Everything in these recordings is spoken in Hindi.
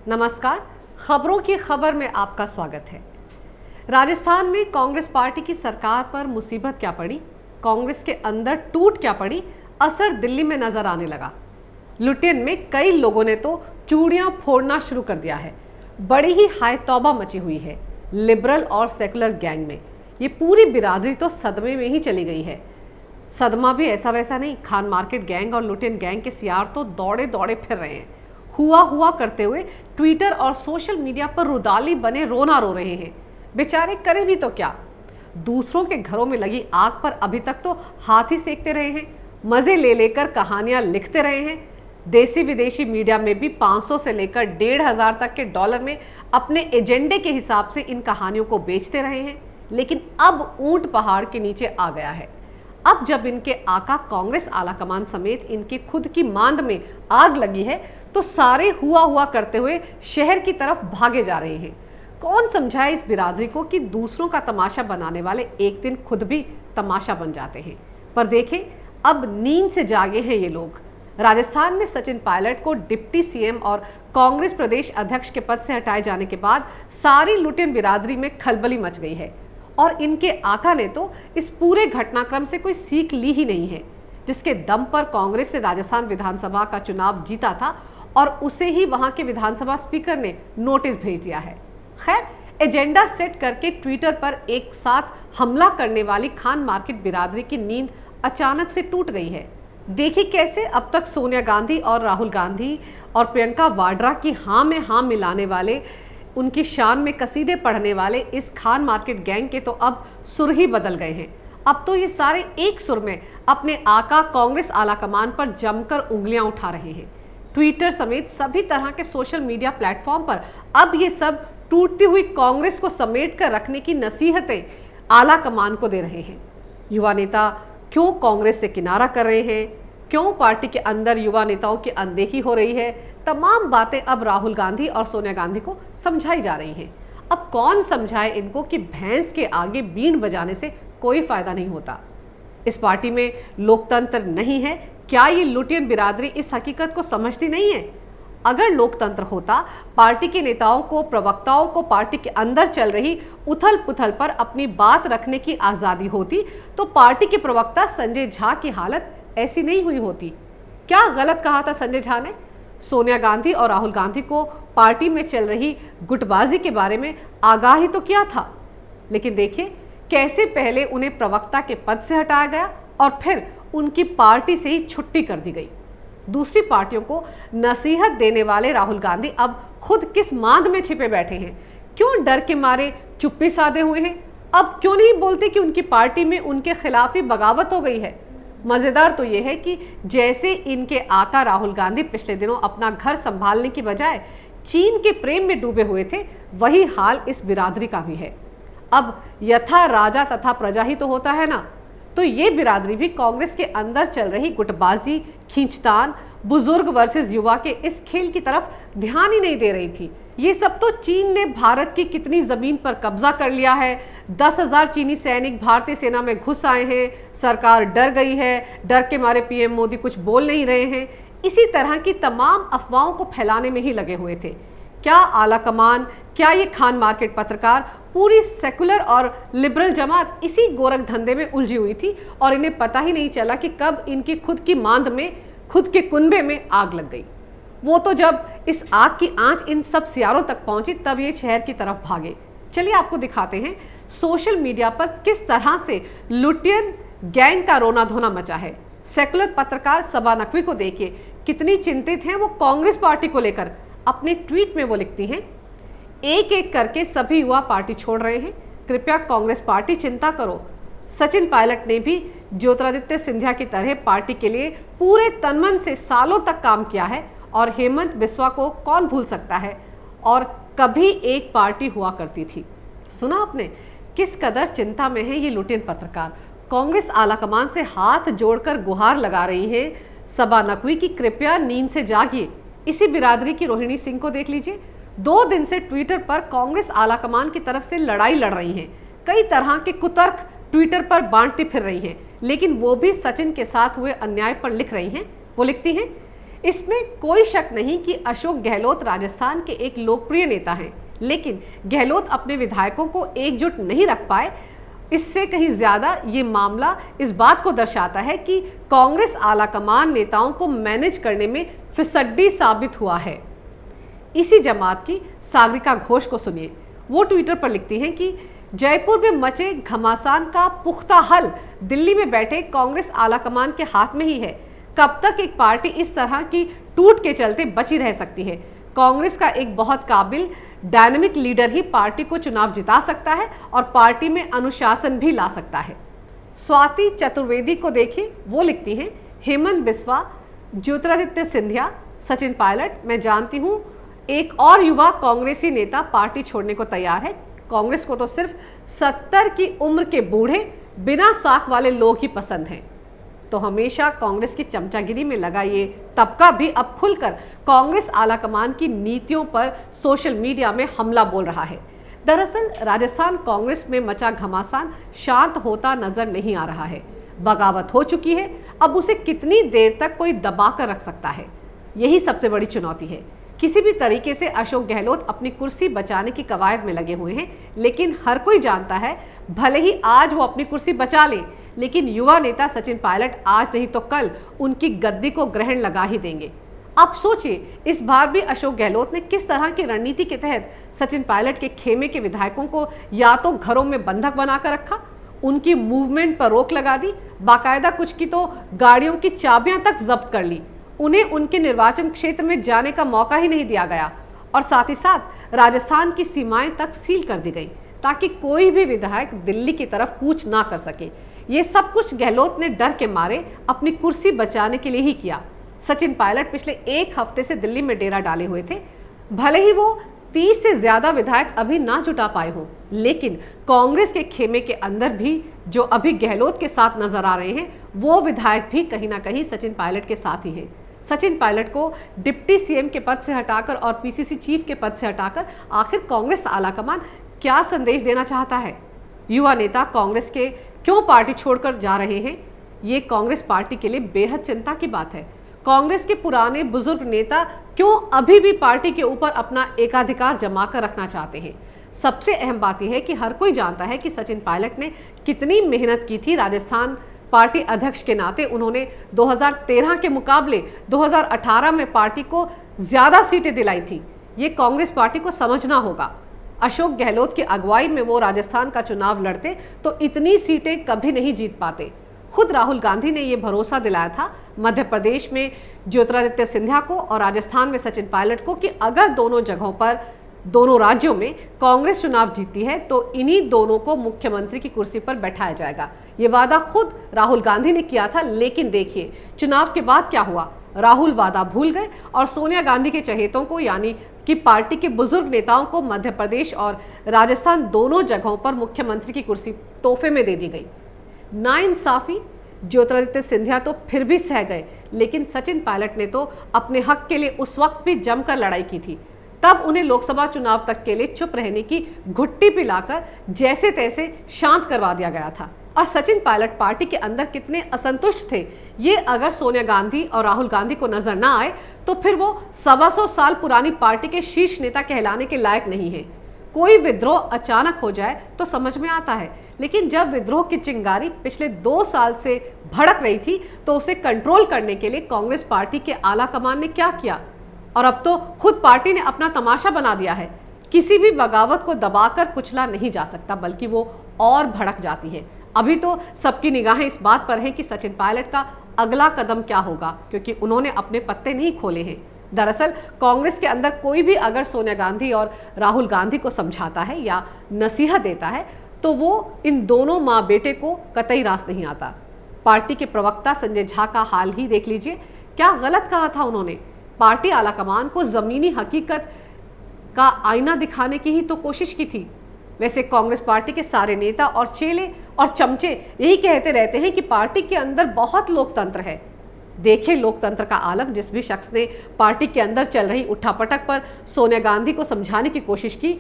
नमस्कार, खबरों की खबर में आपका स्वागत है। राजस्थान में कांग्रेस पार्टी की सरकार पर मुसीबत क्या पड़ी, कांग्रेस के अंदर टूट क्या पड़ी, असर दिल्ली में नजर आने लगा। लुटियन में कई लोगों ने तो चूड़ियां फोड़ना शुरू कर दिया है। बड़ी ही हाय तौबा मची हुई है। लिबरल और सेकुलर गैंग में ये पूरी बिरादरी तो सदमे में ही चली गई है। सदमा भी ऐसा वैसा नहीं, खान मार्केट गैंग और लुटियन गैंग के सियार तो दौड़े दौड़े फिर रहे हैं। हुआ करते हुए ट्विटर और सोशल मीडिया पर रुदाली बने रोना रो रहे हैं। बेचारे करें भी तो क्या। दूसरों के घरों में लगी आग पर अभी तक तो हाथ ही सेकते रहे हैं, मजे ले लेकर कहानियां लिखते रहे हैं। देसी विदेशी मीडिया में भी 500 से लेकर 1,500 तक के डॉलर में अपने एजेंडे के हिसाब से इन कहानियों को बेचते रहे हैं। लेकिन अब ऊंट पहाड़ के नीचे आ गया है। अब जब इनके आका कांग्रेस आलाकमान समेत इनकी खुद की मांद में आग लगी है तो सारे हुआ करते हुए शहर की तरफ भागे जा रहे हैं। कौन समझाए इस बिरादरी को कि दूसरों का तमाशा बनाने वाले एक दिन खुद भी तमाशा बन जाते हैं। पर देखें, अब नींद से जागे हैं ये लोग। राजस्थान में सचिन पायलट को डिप्टी सीएम और कांग्रेस प्रदेश अध्यक्ष के पद से हटाए जाने के बाद सारी लुटियन बिरादरी में खलबली मच गई है। और इनके आका ने तो इस पूरे घटनाक्रम से कोई सीख ली ही नहीं है, जिसके दम पर कांग्रेस ने राजस्थान विधानसभा का चुनाव जीता था और उसे ही वहां के विधानसभा स्पीकर ने नोटिस भेज दिया है। खैर, एजेंडा सेट करके ट्विटर पर एक साथ हमला करने वाली खान मार्केट बिरादरी की नींद अचानक से टूट गई है। देखिए कैसे अब तक सोनिया गांधी और राहुल गांधी और प्रियंका वाड्रा की हाँ में हाँ मिलाने वाले, उनकी शान में कसीदे पढ़ने वाले इस खान मार्केट गैंग के तो अब सुर ही बदल गए हैं। अब तो ये सारे एक सुर में अपने आका कांग्रेस आलाकमान पर जमकर उंगलियां उठा रहे हैं। ट्विटर समेत सभी तरह के सोशल मीडिया प्लेटफॉर्म पर अब ये सब टूटती हुई कांग्रेस को समेट कर रखने की नसीहतें आलाकमान को दे रहे हैं। युवा नेता क्यों कांग्रेस से किनारा कर रहे हैं, क्यों पार्टी के अंदर युवा नेताओं की अनदेखी हो रही है, तमाम बातें अब राहुल गांधी और सोनिया गांधी को समझाई जा रही हैं। अब कौन समझाए इनको कि भैंस के आगे बीन बजाने से कोई फायदा नहीं होता। इस पार्टी में लोकतंत्र नहीं है। क्या ये लुटियन बिरादरी इस हकीकत को समझती नहीं है? अगर लोकतंत्र होता, पार्टी के नेताओं को, प्रवक्ताओं को पार्टी के अंदर चल रही उथल पुथल पर अपनी बात रखने की आज़ादी होती, तो पार्टी के प्रवक्ता संजय झा की हालत ऐसी नहीं हुई होती। क्या गलत कहा था संजय झा ने? सोनिया गांधी और राहुल गांधी को पार्टी में चल रही गुटबाजी के बारे में आगाही तो किया था, लेकिन देखिए कैसे पहले उन्हें प्रवक्ता के पद से हटाया गया और फिर उनकी पार्टी से ही छुट्टी कर दी गई। दूसरी पार्टियों को नसीहत देने वाले राहुल गांधी अब खुद किस मांद में छिपे बैठे हैं? क्यों डर के मारे चुप्पी साधे हुए हैं? अब क्यों नहीं बोलते कि उनकी पार्टी में उनके खिलाफ ही बगावत हो गई है? मजेदार तो यह है कि जैसे इनके आका राहुल गांधी पिछले दिनों अपना घर संभालने की बजाय चीन के प्रेम में डूबे हुए थे, वही हाल इस बिरादरी का भी है। अब यथा राजा तथा प्रजा ही तो होता है ना, तो ये बिरादरी भी कांग्रेस के अंदर चल रही गुटबाजी, खींचतान, बुजुर्ग वर्सेस युवा के इस खेल की तरफ ध्यान ही नहीं दे रही थी। ये सब तो चीन ने भारत की कितनी जमीन पर कब्जा कर लिया है, 10,000 चीनी सैनिक भारतीय सेना में घुस आए हैं, सरकार डर गई है, डर के मारे पीएम मोदी कुछ बोल नहीं रहे हैं, इसी तरह की तमाम अफवाहों को फैलाने में ही लगे हुए थे। क्या आलाकमान, क्या ये खान मार्केट पत्रकार, पूरी सेकुलर और लिबरल जमात इसी गोरख धंधे में उलझी हुई थी और इन्हें पता ही नहीं चला कि कब इनकी खुद की मांद में, खुद के कुनबे में आग लग गई। वो तो जब इस आग की आंच इन सब सियारों तक पहुंची तब ये शहर की तरफ भागे। चलिए आपको दिखाते हैं सोशल मीडिया पर किस तरह से लुटियन गैंग का रोना धोना मचा है। सेकुलर पत्रकार सबा नकवी को देखिए, कितनी चिंतित हैं वो कांग्रेस पार्टी को लेकर। अपने ट्वीट में वो लिखती हैं, एक एक करके सभी युवा पार्टी छोड़ रहे हैं, कृपया कांग्रेस पार्टी चिंता करो। सचिन पायलट ने भी ज्योतिरादित्य सिंधिया की तरह पार्टी के लिए पूरे तनमन से सालों तक काम किया है और हेमंत बिस्वा को कौन भूल सकता है, और कभी एक पार्टी हुआ करती थी। सुना आपने किस कदर चिंता में है ये लुटियन पत्रकार। कांग्रेस आलाकमान से हाथ जोड़कर गुहार लगा रही है सबा नकवी की कृपया नींद से जागिए। इसी बिरादरी की रोहिणी सिंह को देख लीजिए, 2 दिन से ट्विटर पर कांग्रेस आलाकमान की तरफ से लड़ाई लड़ रही हैं, कई तरह के कुतर्क ट्विटर पर बांटती फिर रही हैं, लेकिन वो भी सचिन के साथ हुए अन्याय पर लिख रही हैं। वो लिखती हैं, इसमें कोई शक नहीं कि अशोक गहलोत राजस्थान के एक लोकप्रिय नेता हैं, लेकिन गहलोत अपने विधायकों को एकजुट नहीं रख पाए। इससे कहीं ज्यादा ये मामला इस बात को दर्शाता है कि कांग्रेस आलाकमान नेताओं को मैनेज करने में फिसड्डी साबित हुआ है। इसी जमात की सागरिका घोष को सुनिए। वो ट्विटर पर लिखती हैं कि जयपुर में मचे घमासान का पुख्ता हल दिल्ली में बैठे कांग्रेस आलाकमान के हाथ में ही है। कब तक एक पार्टी इस तरह की टूट के चलते बची रह सकती है? कांग्रेस का एक बहुत काबिल डायनामिक लीडर ही पार्टी को चुनाव जिता सकता है और पार्टी में अनुशासन भी ला सकता है। स्वाति चतुर्वेदी को देखिए, वो लिखती हैं, हेमंत बिस्वा, ज्योतिरादित्य सिंधिया, सचिन पायलट, मैं जानती हूँ एक और युवा कांग्रेसी नेता पार्टी छोड़ने को तैयार है। कांग्रेस को तो सिर्फ 70 की उम्र के बूढ़े बिना साख वाले लोग ही पसंद हैं। तो हमेशा कांग्रेस की चमचागिरी में लगा ये तबका भी अब खुलकर कांग्रेस आलाकमान की नीतियों पर सोशल मीडिया में हमला बोल रहा है। दरअसल राजस्थान कांग्रेस में मचा घमासान शांत होता नजर नहीं आ रहा है। बगावत हो चुकी है, अब उसे कितनी देर तक कोई दबा कर रख सकता है, यही सबसे बड़ी चुनौती है। किसी भी तरीके से अशोक गहलोत अपनी कुर्सी बचाने की कवायद में लगे हुए हैं, लेकिन हर कोई जानता है भले ही आज वो अपनी कुर्सी बचा ले, लेकिन युवा नेता सचिन पायलट आज नहीं तो कल उनकी गद्दी को ग्रहण लगा ही देंगे। आप सोचिए, इस बार भी अशोक गहलोत ने किस तरह की रणनीति के तहत सचिन पायलट के खेमे के विधायकों को या तो घरों में बंधक बनाकर रखा, उनकी मूवमेंट पर रोक लगा दी, बाकायदा कुछ की तो गाड़ियों की चाबियां तक जब्त कर ली, उन्हें उनके निर्वाचन क्षेत्र में जाने का मौका ही नहीं दिया गया और साथ ही साथ राजस्थान की सीमाएं तक सील कर दी गई ताकि कोई भी विधायक दिल्ली की तरफ कूच ना कर सके। ये सब कुछ गहलोत ने डर के मारे अपनी कुर्सी बचाने के लिए ही किया। सचिन पायलट पिछले एक हफ्ते से दिल्ली में डेरा डाले हुए थे। भले ही वो 30 से ज्यादा विधायक अभी ना जुटा पाए हों, लेकिन कांग्रेस के खेमे के अंदर भी जो अभी गहलोत के साथ नजर आ रहे हैं, वो विधायक भी कहीं ना कहीं सचिन पायलट के साथ ही हैं। सचिन पायलट को डिप्टी सीएम के पद से हटाकर और पीसीसी चीफ के पद से हटाकर आखिर कांग्रेस आलाकमान क्या संदेश देना चाहता है? युवा नेता कांग्रेस के क्यों पार्टी छोड़कर जा रहे हैं? ये कांग्रेस पार्टी के लिए बेहद चिंता की बात है। कांग्रेस के पुराने बुजुर्ग नेता क्यों अभी भी पार्टी के ऊपर अपना एकाधिकार जमा कर रखना चाहते हैं? सबसे अहम बात यह है कि हर कोई जानता है कि सचिन पायलट ने कितनी मेहनत की थी। राजस्थान पार्टी अध्यक्ष के नाते उन्होंने 2013 के मुकाबले 2018 में पार्टी को ज्यादा सीटें दिलाई थी। ये कांग्रेस पार्टी को समझना होगा। अशोक गहलोत की अगुवाई में वो राजस्थान का चुनाव लड़ते तो इतनी सीटें कभी नहीं जीत पाते। खुद राहुल गांधी ने ये भरोसा दिलाया था मध्य प्रदेश में ज्योतिरादित्य सिंधिया को और राजस्थान में सचिन पायलट को कि अगर दोनों जगहों पर, दोनों राज्यों में कांग्रेस चुनाव जीतती है तो इन्हीं दोनों को मुख्यमंत्री की कुर्सी पर बैठाया जाएगा। ये वादा खुद राहुल गांधी ने किया था, लेकिन देखिए चुनाव के बाद क्या हुआ। राहुल वादा भूल गए और सोनिया गांधी के चहेतों को, यानी कि पार्टी के बुजुर्ग नेताओं को मध्य प्रदेश और राजस्थान दोनों जगहों पर मुख्यमंत्री की कुर्सी तोहफे में दे दी गई। नाइंसाफी ज्योतिरादित्य सिंधिया तो फिर भी सह गए, लेकिन सचिन पायलट ने तो अपने हक के लिए उस वक्त भी जमकर लड़ाई की थी। तब उन्हें लोकसभा चुनाव तक के लिए चुप रहने की घुट्टी पिलाकर जैसे तैसे शांत करवा दिया गया था। और सचिन पायलट पार्टी के अंदर कितने असंतुष्ट थे, ये अगर सोनिया गांधी और राहुल गांधी को नजर ना आए तो फिर वो 125 साल पुरानी पार्टी के शीर्ष नेता कहलाने के लायक नहीं है। कोई विद्रोह अचानक हो जाए तो समझ में आता है, लेकिन जब विद्रोह की चिंगारी पिछले 2 साल से भड़क रही थी तो उसे कंट्रोल करने के लिए कांग्रेस पार्टी के आला कमान ने क्या किया? और अब तो खुद पार्टी ने अपना तमाशा बना दिया है। किसी भी बगावत को दबाकर कुचला नहीं जा सकता, बल्कि वो और भड़क जाती है। अभी तो सबकी निगाहें इस बात पर हैं कि सचिन पायलट का अगला कदम क्या होगा, क्योंकि उन्होंने अपने पत्ते नहीं खोले हैं। दरअसल कांग्रेस के अंदर कोई भी अगर सोनिया गांधी और राहुल गांधी को समझाता है या नसीहत देता है तो वो इन दोनों माँ बेटे को कतई रास नहीं आता। पार्टी के प्रवक्ता संजय झा का हाल ही देख लीजिए, क्या गलत कहा था उन्होंने। पार्टी आलाकमान को जमीनी हकीकत का आईना दिखाने की ही तो कोशिश की थी। वैसे कांग्रेस पार्टी के सारे नेता और चेले और चमचे यही कहते रहते हैं कि पार्टी के अंदर बहुत लोकतंत्र है। देखिए लोकतंत्र का आलम। जिस भी शख्स ने पार्टी के अंदर चल रही उठापटक पर सोनिया गांधी को समझाने की कोशिश की,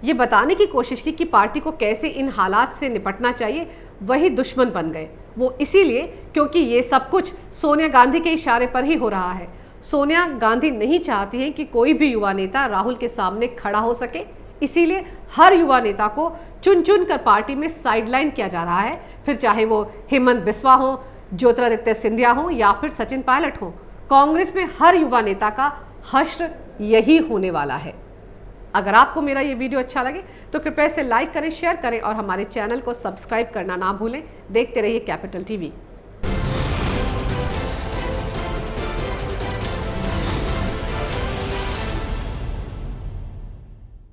ये बताने की कोशिश की कि पार्टी को कैसे इन हालात से निपटना चाहिए, वही दुश्मन बन गए। वो इसीलिए क्योंकि ये सब कुछ सोनिया गांधी के इशारे पर ही हो रहा है। सोनिया गांधी नहीं चाहती हैं कि कोई भी युवा नेता राहुल के सामने खड़ा हो सके, इसीलिए हर युवा नेता को चुन चुन कर पार्टी में साइडलाइन किया जा रहा है, फिर चाहे वो हेमंत बिस्वा हो, ज्योतिरादित्य सिंधिया हो या फिर सचिन पायलट हो। कांग्रेस में हर युवा नेता का हश्र यही होने वाला है। अगर आपको मेरा ये वीडियो अच्छा लगे तो कृपया इसे लाइक करें, शेयर करें और हमारे चैनल को सब्सक्राइब करना ना भूलें। देखते रहिए कैपिटल टीवी।